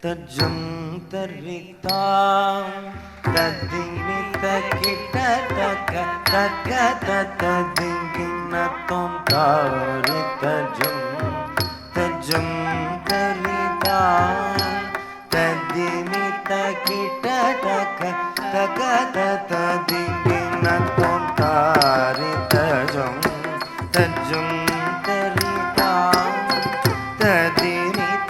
தஜ்ஜம் தரிதாம் ததிமித கிட்ட தக்க தக்க ததிங்கினத்தோம் தாரி தஜ்ஜம் தரிதாம் ததிமித கிட்ட தக்க தக்க ததிங்கினத்தோம் தாரி தஜ்ஜம் தரிதாம் ததிமித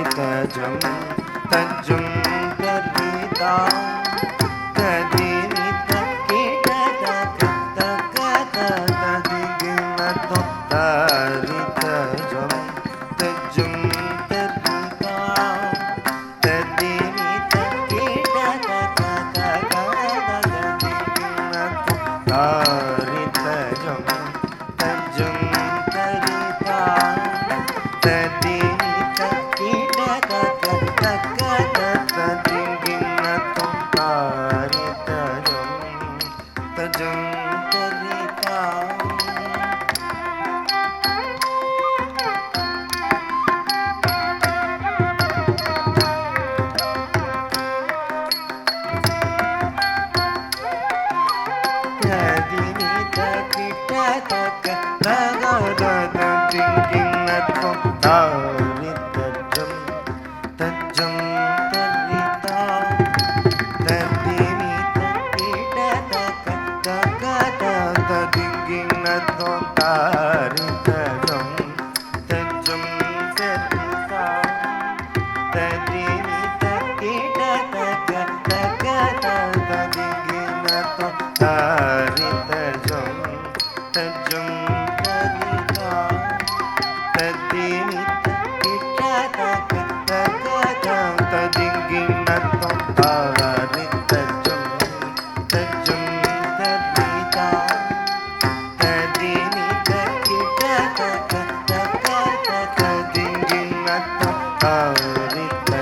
ரிதஜம் தஜ்ஜம் தரிதாம் ததிமித கிட தக தக ததிகினத்தோம் தாரிதஜம்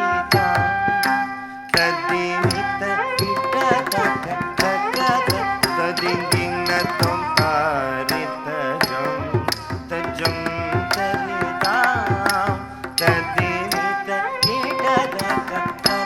தஜ்ஜம் தரிதாம் ததிமித கிட தக தக ததிகினத்தோம் தாரிதஜம் தஜ்ஜம்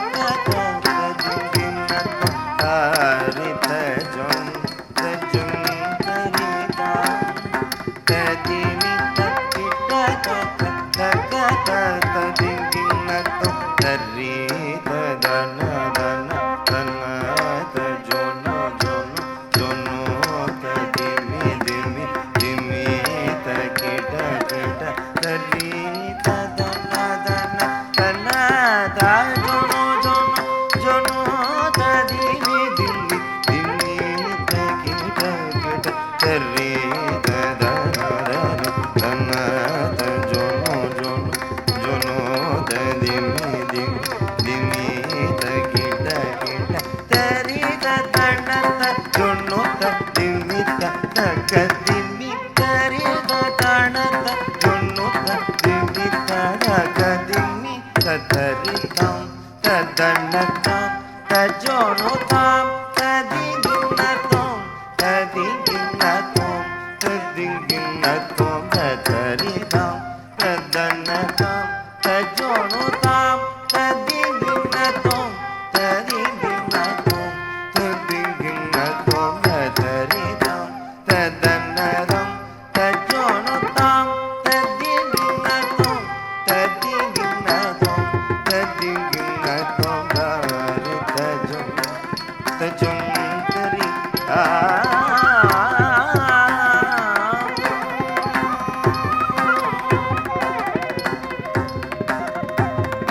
தரிதாம்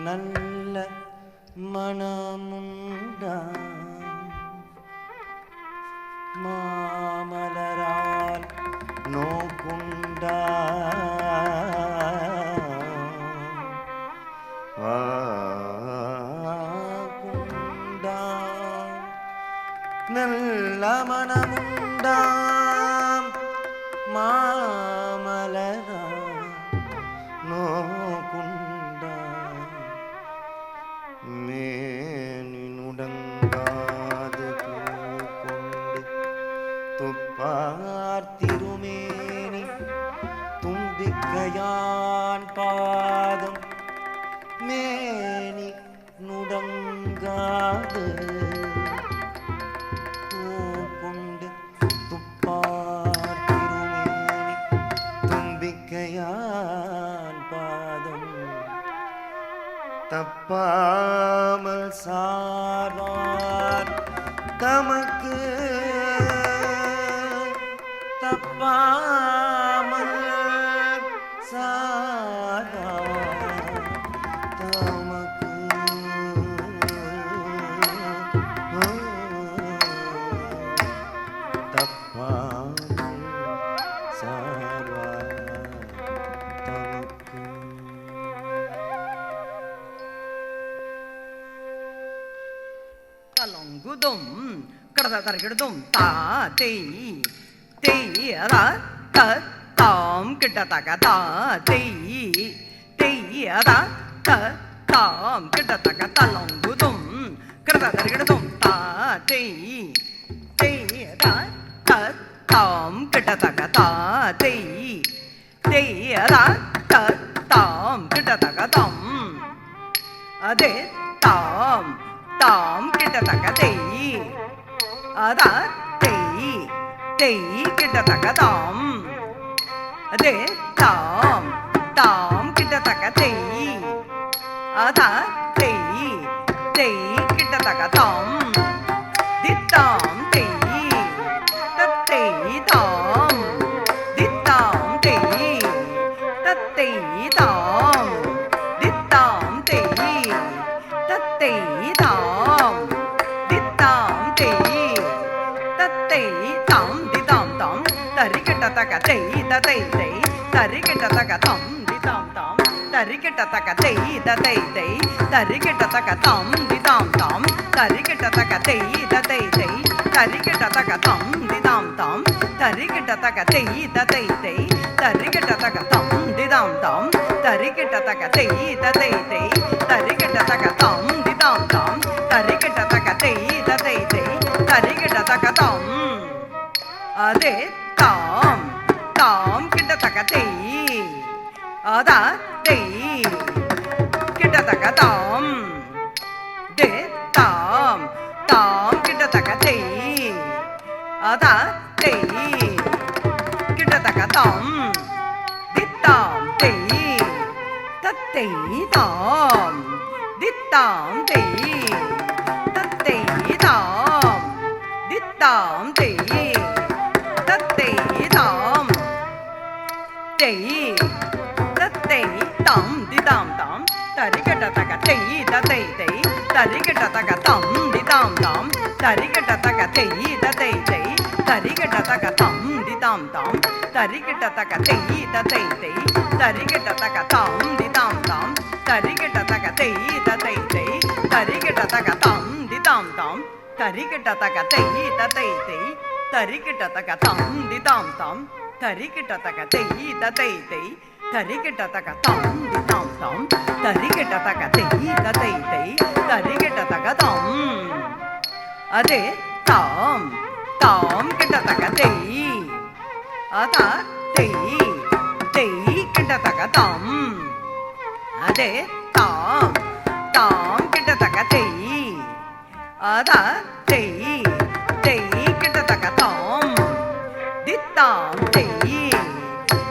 நல்ல மனமுண்டா மாமலரால் ನೋಕುಂಡ ಕುಂಡ ನಲ್ಲ ಮನಮುಂಡ ಮಾಮಲರ ನೋಕುಂಡ மேனினுடங்காது பூக்கொண்டு துப்பார்த்திருமேனி தும்பிக்கையான் பாதம் மேனி நுடங்காது பூக்கொண்டு துப்பார்த்திருமேனி தும்பிக்கையான் பாதம் தப்பாமல் சாரார் தமக்கு தப்பாமல் சாரார் தமக்கு தப்பாமல் சாரார் தமக்கு தலங்குதும் கடத தரகிடுதும் தா தெய் தெய் அதா த தாம் கிட்ட தக தா தெய் தெய் அதா த தாம் கிட்ட தக தலங்குதும் கடத தரகிடுதும் தா தெய் தெய் அதா த தாம் கிட்ட தக தா தெய் தெய் அதா த தாம் கிட்ட தக தம் அதே தாம் தாம் கிட்ட தக்க தெய் அதா தெய் தெய் கிட்ட தக்க தாம் அதே தாம் தாம் கிட்ட தக்க தெய் அதா தெய் தெய் கிட்ட தக்க தாம் தித்தாம் தெய் தத்தெய் தாம் தித்தாம் தெய் தத்தெய் தாம் தித்தாம் தெய் தத்தெய் தாம் தித்தாம் தெய் தத்தெய் தாம் திதாம் தாம் தரிகிட்ட தக தெய் ததை தெய் தரிகிட்ட தக தாம் திதாம் தாம் தரிகிட்ட தக தெய் ததை தெய் தரிகிட்ட தக தாம் திதாம் தாம் தரிகிட்ட தக தெய் ததை தெய் தரிகிட்ட தக தாம் திதாம் தாம் தரிகிட்ட தக தெய் ததை தெய் தரிகிட்ட தக தாம் திதாம் தாம் தரிகிட்ட தக தெய் ததை தெய் தரிகிட்ட தக தாம் திதாம் தாம் தரிகிட்ட தக தெய் ததை தெய் தரிகிட்ட தக தாம் அதே தாம் தாம் கிட்ட தக தெய் அதா தெய் கிட்ட தக தாம் தே தாம் தாம் கிட்ட தக தெய் அதா தெய் கிட்ட தக தாம் தித்தாம் தெய் தத்தெய் தாம் தித்தாம் தெய் தத்தெய் தாம் தித்தாம் தெய் தத்தெய் தாம் தெய் தத்தெய் தாம் திதாம் தாம் தரிகிட்ட தக தெய் ததை தெய் தரிகிட்ட தக தாம் திதாம் தாம் தரிகிட்ட தக தெய் ததை தெய் தரிகிட்ட தக தாம் திதாம் தாம் தரிகிட்ட தக தெய் ததை தெய் தரிகிட்ட தக தாம் திதாம் தாம் தரிகிட்ட தக தெய் ததை தெய் தரிகிட்ட தக தாம் திதாம் தாம் தரிகிட்ட தக தெய் ததை தெய் தரிகிட்ட தக தாம் திதாம் தாம் தரிகிட்ட தக தெய் ததை தெய் தரிகிட்ட தக தாம் திதாம் தாம் தரிகிட்ட தக தெய் ததை தெய் தரிகிட்ட தக தாம் அதே தாம் தாம் கிட்ட தக தெய் அதா தெய் தெய் கிட்ட தக தாம் அதே தாம் தாம் கிட்ட தக தெய் அதா தெய் தெய் கிட்ட தக தாம் தித்தாம் தெய்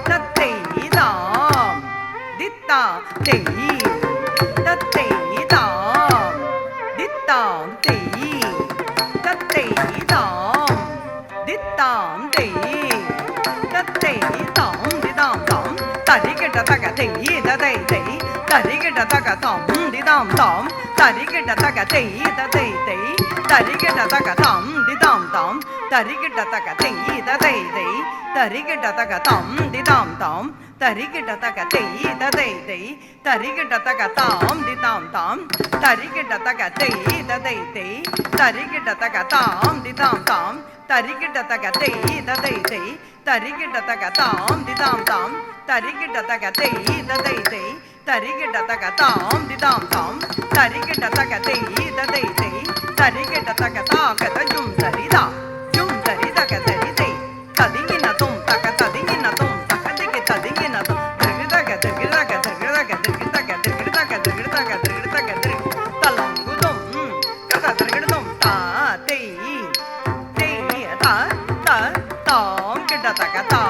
தத்தெய் தாம் தித்தாம் தெய் தத்தெய் தாம் தித்தாம் தெய் தத்தெய் தாம் தித்தாம் தெய் தத்தெய் தாம் திதாம் தாம் தரிகிட்ட தக தெய் ததை தெய் தரிகிட தக தம் திதாம் தாம் தரிகிட தக தெய் ததை தெய் தரிகிட தக தம் திதாம் தாம் தரிகிட தக தெய் ததை தெய் தரிகிட தக தம் திதாம் தாம் தரிகிட தக தெய் ததை தெய் தரிகிட தக தாம் திதாம் தாம் தரிகிட தக தெய் ததை தெய் தரிகிட தக தாம் திதாம் தாம் தரிகிட தக தெய் ததை தெய் தரிகிட தக தாம் திதாம் தாம் தரிகிட தக தெய் ததை தெய் தரிகிட தக தாம் திதாம் தாம் தரிகிட தக தெய் ததை தெய் தரிகிட தக தாகத ஜும் சரிதா ஜும் சரிதக சரிதை ததிங்கின தும் தக ததிங்கின தும் தகதிக்கு ததிங்கின தும் திருகிதக திருகிதக திருகிதக திருகிதக திருகிதக திருகிதக திருகிதக திரு தலங்குதும் கத திருகிடுதும் தா தெய் தெய் த த தாம் கிட தக தா